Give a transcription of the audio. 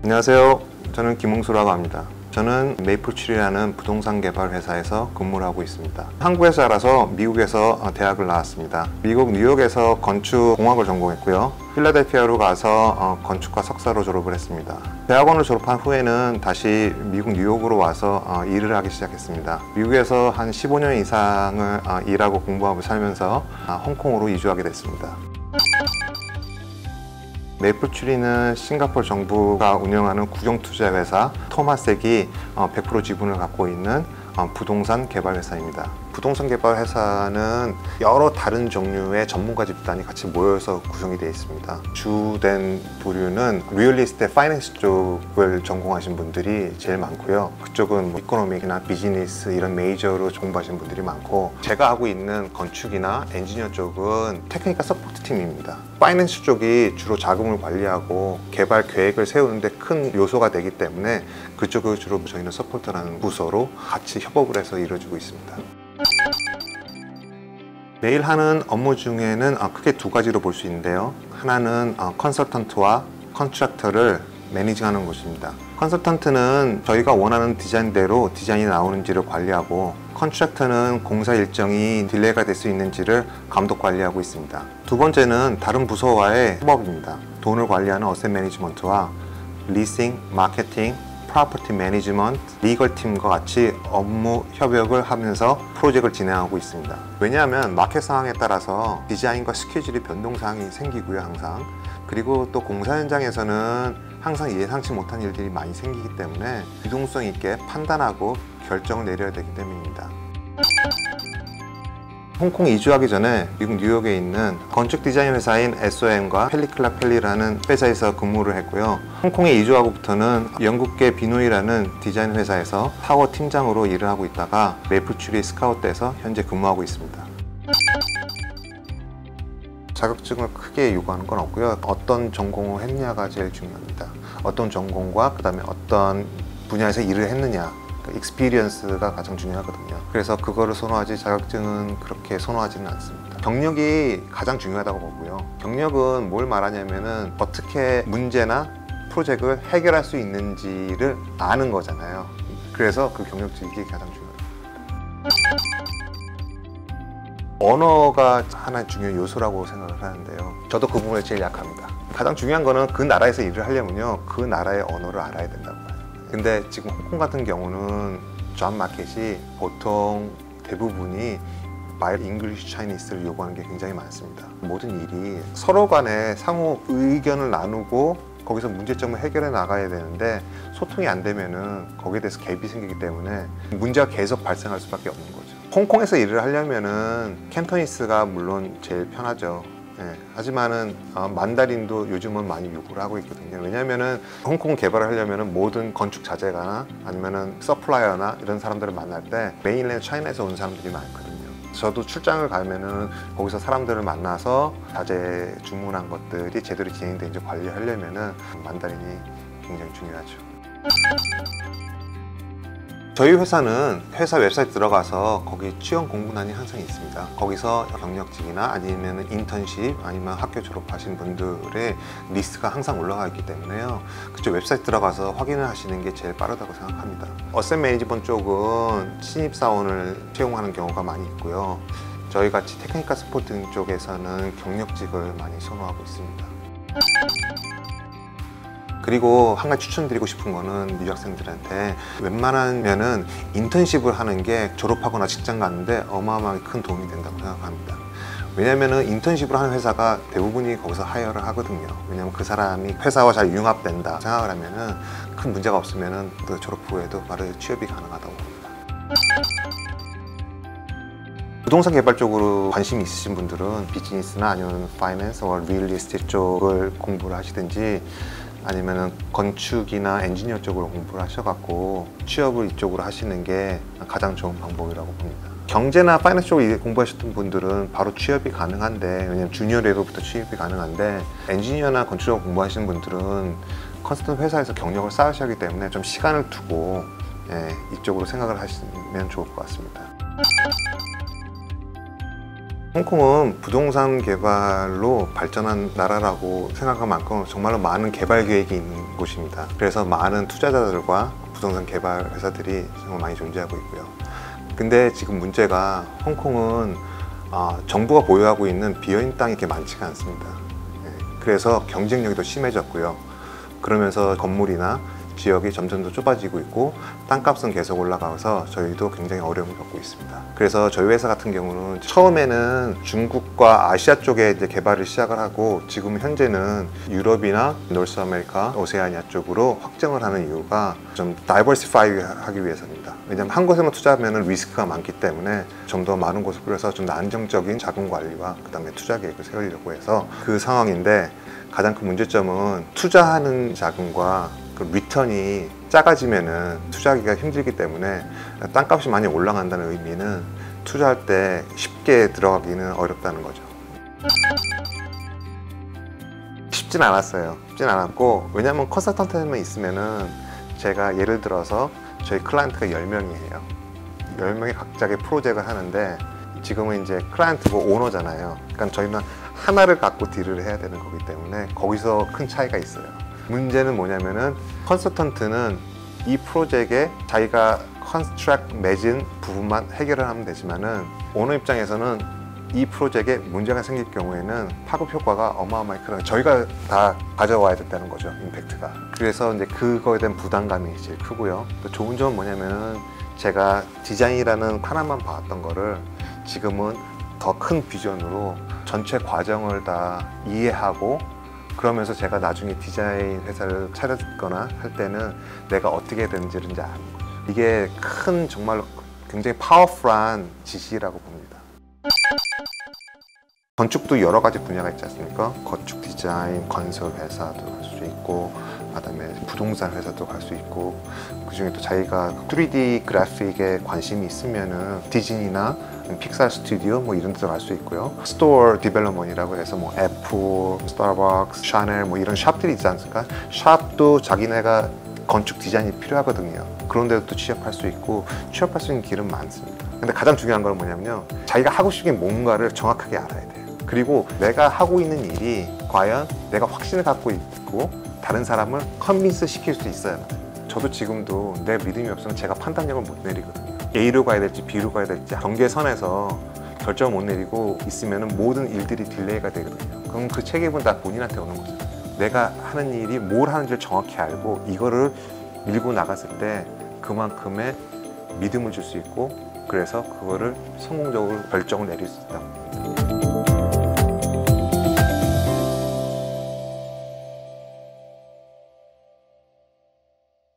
안녕하세요. 저는 김홍수라고 합니다. 저는 메이플트리라는 부동산 개발 회사에서 근무를 하고 있습니다. 한국 회사라서 미국에서 대학을 나왔습니다. 미국 뉴욕에서 건축공학을 전공했고요. 필라델피아로 가서 건축과 석사로 졸업을 했습니다. 대학원을 졸업한 후에는 다시 미국 뉴욕으로 와서 일을 하기 시작했습니다. 미국에서 한 15년 이상을 일하고 공부하고 살면서 홍콩으로 이주하게 됐습니다. 메이플트리는 싱가포르 정부가 운영하는 국영투자회사 토마섹이 100% 지분을 갖고 있는 부동산 개발 회사입니다. 부동산 개발 회사는 여러 다른 종류의 전문가 집단이 같이 모여서 구성이 되어 있습니다. 주된 부류는 리얼리스트 파이낸스 쪽을 전공하신 분들이 제일 많고요. 그쪽은 이코노믹이나 비즈니스 이런 메이저로 공부하신 분들이 많고, 제가 하고 있는 건축이나 엔지니어 쪽은 테크니컬 서포트 팀입니다. 파이낸스 쪽이 주로 자금을 관리하고 개발 계획을 세우는데 큰 요소가 되기 때문에 그쪽을 주로 저희는 서포트라는 부서로 같이 협업을 해서 이루어지고 있습니다. 매일 하는 업무 중에는 크게 두 가지로 볼 수 있는데요. 하나는 컨설턴트와 컨트랙터를 매니징하는 것입니다. 컨설턴트는 저희가 원하는 디자인대로 디자인이 나오는지를 관리하고, 컨트랙터는 공사 일정이 딜레이가 될 수 있는지를 감독 관리하고 있습니다. 두 번째는 다른 부서와의 협업입니다. 돈을 관리하는 어셋 매니지먼트와 리싱, 마케팅, 프로퍼티 매니지먼트, 리걸 팀과 같이 업무 협력을 하면서 프로젝트를 진행하고 있습니다. 왜냐하면 마켓 상황에 따라서 디자인과 스케줄이 변동사항이 생기고요, 항상. 그리고 또 공사 현장에서는 항상 예상치 못한 일들이 많이 생기기 때문에 유동성 있게 판단하고 결정을 내려야 되기 때문입니다. 홍콩 이주하기 전에 미국 뉴욕에 있는 건축 디자인 회사인 SOM과 펠리클라 펠리라는 회사에서 근무를 했고요. 홍콩에 이주하고부터는 영국계 비노이라는 디자인 회사에서 타워 팀장으로 일을 하고 있다가 메이플트리 스카우트에서 현재 근무하고 있습니다. 자격증을 크게 요구하는 건 없고요. 어떤 전공을 했냐가 제일 중요합니다. 어떤 전공과 그 다음에 어떤 분야에서 일을 했느냐, 익스피리언스가 가장 중요하거든요. 그래서 그거를 선호하지 자격증은 그렇게 선호하지는 않습니다. 경력이 가장 중요하다고 보고요. 경력은 뭘 말하냐면은 어떻게 문제나 프로젝트를 해결할 수 있는지를 아는 거잖아요. 그래서 그 경력직이 가장 중요합니다. 언어가 하나의 중요한 요소라고 생각을 하는데요. 저도 그 부분에 제일 약합니다. 가장 중요한 거는 그 나라에서 일을 하려면요, 그 나라의 언어를 알아야 된다고 봐요. 근데 지금 홍콩 같은 경우는 잡 마켓이 보통 대부분이 바이 잉글리시 차이니스를 요구하는 게 굉장히 많습니다. 모든 일이 서로 간에 상호 의견을 나누고 거기서 문제점을 해결해 나가야 되는데, 소통이 안 되면은 거기에 대해서 갭이 생기기 때문에 문제가 계속 발생할 수밖에 없는 거죠. 홍콩에서 일을 하려면은 캔토니스가 물론 제일 편하죠. 하지만은 만다린도 요즘은 많이 요구를 하고 있거든요. 왜냐면은 홍콩 개발을 하려면은 모든 건축 자재가나 아니면은 서플라이어나 이런 사람들을 만날 때 메인랜드 차이나에서 온 사람들이 많거든요. 저도 출장을 가면은 거기서 사람들을 만나서 자재 주문한 것들이 제대로 진행되는지 관리하려면은 만다린이 굉장히 중요하죠. 저희 회사는 회사 웹사이트 들어가서 거기 취업 공고란이 항상 있습니다. 거기서 경력직이나 아니면 인턴십 아니면 학교 졸업하신 분들의 리스트가 항상 올라가 있기 때문에요. 그쪽 웹사이트 들어가서 확인을 하시는 게 제일 빠르다고 생각합니다. 어셋 매니지먼트 쪽은 신입사원을 채용하는 경우가 많이 있고요. 저희 같이 테크니컬 서포트 쪽에서는 경력직을 많이 선호하고 있습니다. 그리고 한 가지 추천드리고 싶은 거는 유학생들한테 웬만하면은 인턴십을 하는 게 졸업하거나 직장 가는데 어마어마하게 큰 도움이 된다고 생각합니다. 왜냐면은 인턴십을 하는 회사가 대부분이 거기서 하이어를 하거든요. 왜냐면 그 사람이 회사와 잘 융합된다 생각을 하면은 큰 문제가 없으면은 그 졸업 후에도 바로 취업이 가능하다고 봅니다. 부동산 개발 쪽으로 관심이 있으신 분들은 비즈니스나 아니면 파이낸스 or 리얼 에스테이트 쪽을 공부를 하시든지, 아니면 건축이나 엔지니어 쪽으로 공부를 하셔갖고 취업을 이쪽으로 하시는 게 가장 좋은 방법이라고 봅니다. 경제나 파이낸스 쪽을 공부하셨던 분들은 바로 취업이 가능한데, 왜냐면 주니어 레벨부터 취업이 가능한데, 엔지니어나 건축 쪽을 공부하시는 분들은 컨설턴트 회사에서 경력을 쌓으셔야 하기 때문에 좀 시간을 두고 이쪽으로 생각을 하시면 좋을 것 같습니다. 홍콩은 부동산 개발로 발전한 나라라고 생각할 만큼 정말로 많은 개발 계획이 있는 곳입니다. 그래서 많은 투자자들과 부동산 개발 회사들이 정말 많이 존재하고 있고요. 근데 지금 문제가 홍콩은 정부가 보유하고 있는 비어있는 땅이 이렇게 많지가 않습니다. 그래서 경쟁력이 더 심해졌고요. 그러면서 건물이나 지역이 점점 더 좁아지고 있고 땅값은 계속 올라가서 저희도 굉장히 어려움을 겪고 있습니다. 그래서 저희 회사 같은 경우는 처음에는 중국과 아시아 쪽에 이제 개발을 시작을 하고 지금 현재는 유럽이나 노스 아메리카, 오세아니아 쪽으로 확장을 하는 이유가 좀 다이버시파이 하기 위해서입니다. 왜냐하면 한 곳에만 투자하면 리스크가 많기 때문에 좀 더 많은 곳을 뿌려서 좀 더 안정적인 자금 관리와 그 다음에 투자 계획을 세우려고 해서 그 상황인데, 가장 큰 문제점은 투자하는 자금과 그 리턴이 작아지면은 투자하기가 힘들기 때문에 땅값이 많이 올라간다는 의미는 투자할 때 쉽게 들어가기는 어렵다는 거죠. 쉽진 않았어요. 쉽진 않았고, 왜냐면 컨설턴트만 있으면은 제가 예를 들어서 저희 클라이언트가 10명이에요. 10명이 각자의 프로젝트를 하는데 지금은 이제 클라이언트고 오너잖아요. 그러니까 저희는 하나를 갖고 딜을 해야 되는 거기 때문에 거기서 큰 차이가 있어요. 문제는 뭐냐면은 컨설턴트는 이 프로젝트에 자기가 컨트랙트 맺은 부분만 해결을 하면 되지만은 오너 입장에서는 이 프로젝트에 문제가 생길 경우에는 파급 효과가 어마어마하게 크다. 저희가 다 가져와야 된다는 거죠, 임팩트가. 그래서 이제 그거에 대한 부담감이 제일 크고요. 또 좋은 점은 뭐냐면은 제가 디자인이라는 하나만 봐왔던 거를 지금은 더 큰 비전으로 전체 과정을 다 이해하고, 그러면서 제가 나중에 디자인 회사를 차렸거나 할 때는 내가 어떻게 해야 되는지를 이제 아는 거죠. 이게 큰, 정말로 굉장히 파워풀한 지시라고 봅니다. 건축도 여러 가지 분야가 있지 않습니까? 건축 디자인, 건설 회사도 할 수 있고, 그다음에 부동산 회사도 갈 수 있고, 그중에 또 자기가 3D 그래픽에 관심이 있으면은 디즈니나 픽사 스튜디오 뭐 이런 데도 갈 수 있고요. 스토어 디벨롭먼이라고 해서 뭐 애플, 스타벅스, 샤넬 뭐 이런 샵들이 있지 않습니까? 샵도 자기네가 건축 디자인이 필요하거든요. 그런 데도 또 취업할 수 있고, 취업할 수 있는 길은 많습니다. 근데 가장 중요한 건 뭐냐면요, 자기가 하고 싶은 게 뭔가를 정확하게 알아야 돼요. 그리고 내가 하고 있는 일이 과연 내가 확신을 갖고 있고 다른 사람을 컨빈스 시킬 수 있어야 돼요. 저도 지금도 내 믿음이 없으면 제가 판단력을 못 내리거든요. A로 가야 될지 B로 가야 될지 경계선에서 결정을 못 내리고 있으면 모든 일들이 딜레이가 되거든요. 그럼 그 책임은 다 본인한테 오는 거죠. 내가 하는 일이 뭘 하는지를 정확히 알고 이거를 밀고 나갔을 때 그만큼의 믿음을 줄 수 있고, 그래서 그거를 성공적으로 결정을 내릴 수 있다.